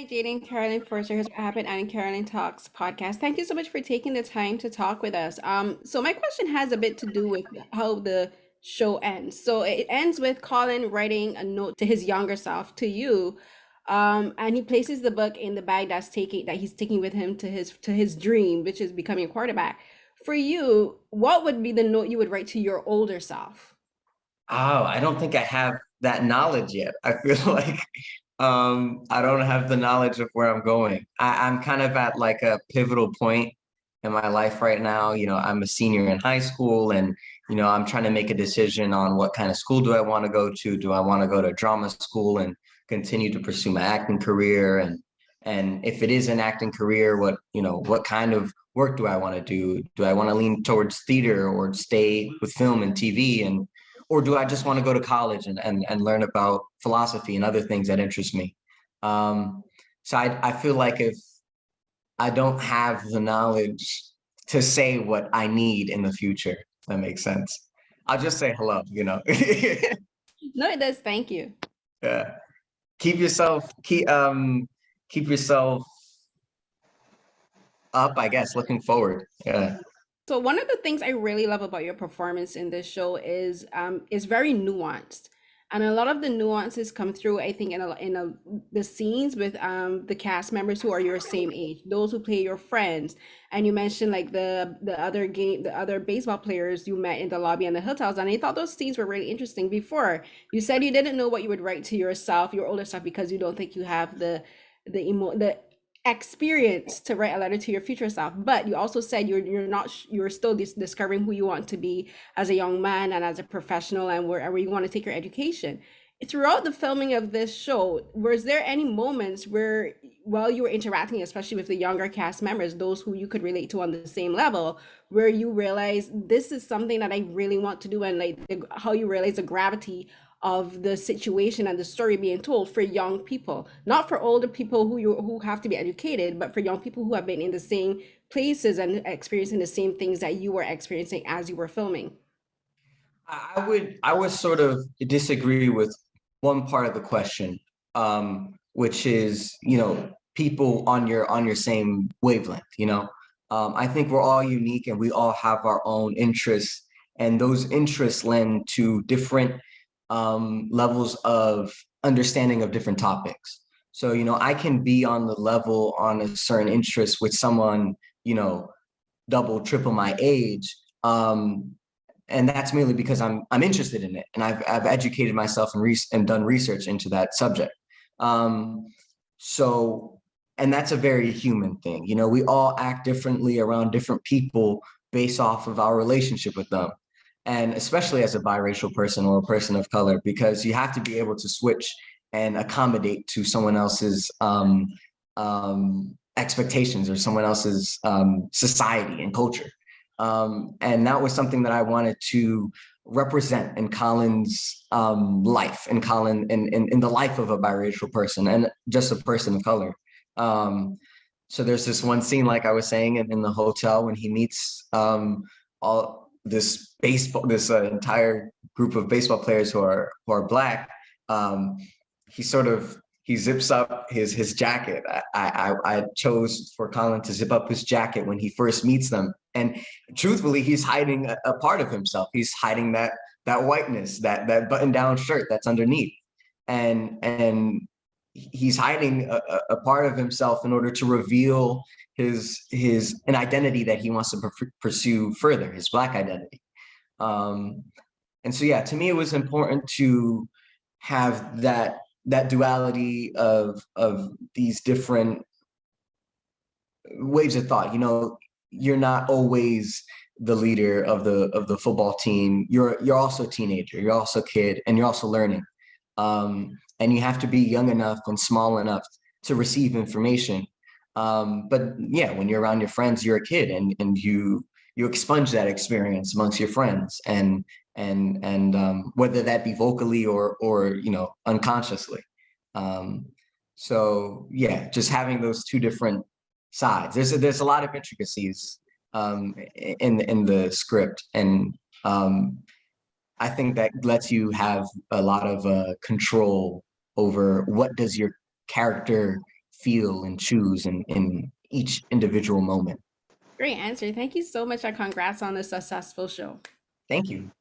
Hi, Jaden, Carolyn Forster, who's Abbott and Carolyn Talks podcast. Thank you so much for taking the time to talk with us. So my question has a bit to do with how the show ends. So it ends with Colin writing a note to his younger self, to you, and he places the book in the bag that he's taking with him to his dream, which is becoming a quarterback. For you, what would be the note you would write to your older self? Oh, I don't think I have that knowledge yet. I feel like I don't have the knowledge of where I'm going. I'm kind of at like a pivotal point in my life right now. I'm a senior in high school and I'm trying to make a decision on what kind of school do I want to go to? Do I want to go to drama school and continue to pursue my acting career? And if it is an acting career, what kind of work do I want to do? Do I want to lean towards theater or stay with film and TV? Or do I just want to go to college and learn about philosophy and other things that interest me? Um, so I feel like if I don't have the knowledge to say what I need in the future, if that makes sense. I'll just say hello. No, it does. Thank you. Yeah. Keep yourself up, I guess, looking forward. Yeah. So one of the things I really love about your performance in this show is very nuanced, and a lot of the nuances come through. I think the scenes with the cast members who are your same age, those who play your friends, and you mentioned like the other baseball players you met in the lobby and the hotels, and I thought those scenes were really interesting. Before you said you didn't know what you would write to yourself, your older self, because you don't think you have the experience to write a letter to your future self, but you also said you're not you're still discovering who you want to be as a young man and as a professional and wherever you want to take your education. Throughout the filming of this show, was there any moments where while you were interacting, especially with the younger cast members, those who you could relate to on the same level, where you realize this is something that I really want to do, and like how you realize the gravity of the situation and the story being told for young people, not for older people who have to be educated, but for young people who have been in the same places and experiencing the same things that you were experiencing as you were filming. I would sort of disagree with one part of the question, which is, people on your same wavelength. I think we're all unique and we all have our own interests, and those interests lend to different levels of understanding of different topics. So, I can be on the level on a certain interest with someone, double, triple my age. And that's merely because I'm interested in it, and I've educated myself and done research into that subject. Um, so, and that's a very human thing. We all act differently around different people based off of our relationship with them, and especially as a biracial person or a person of color, because you have to be able to switch and accommodate to someone else's expectations or someone else's society and culture. And that was something that I wanted to represent in Colin's life, in Colin, in the life of a biracial person and just a person of color. So there's this one scene, like I was saying, in the hotel when he meets all this entire group of baseball players who are Black. Um, he zips up his jacket. I chose for Colin to zip up his jacket when he first meets them, and truthfully, he's hiding a part of himself. He's hiding that whiteness, that button down shirt that's underneath, and he's hiding a part of himself in order to reveal his an identity that he wants to pursue further, his Black identity. Um, and so, yeah, to me, it was important to have that duality of these different waves of thought. You're not always the leader of the football team. You're also a teenager. You're also a kid, and you're also learning. And you have to be young enough and small enough to receive information. But yeah, when you're around your friends, you're a kid, and you expunge that experience amongst your friends, and whether that be vocally or unconsciously. Um, so yeah, just having those two different sides. There's a lot of intricacies in the script, and I think that lets you have a lot of control over what does your character feel and choose in each individual moment. Great answer. Thank you so much, and congrats on the successful show. Thank you.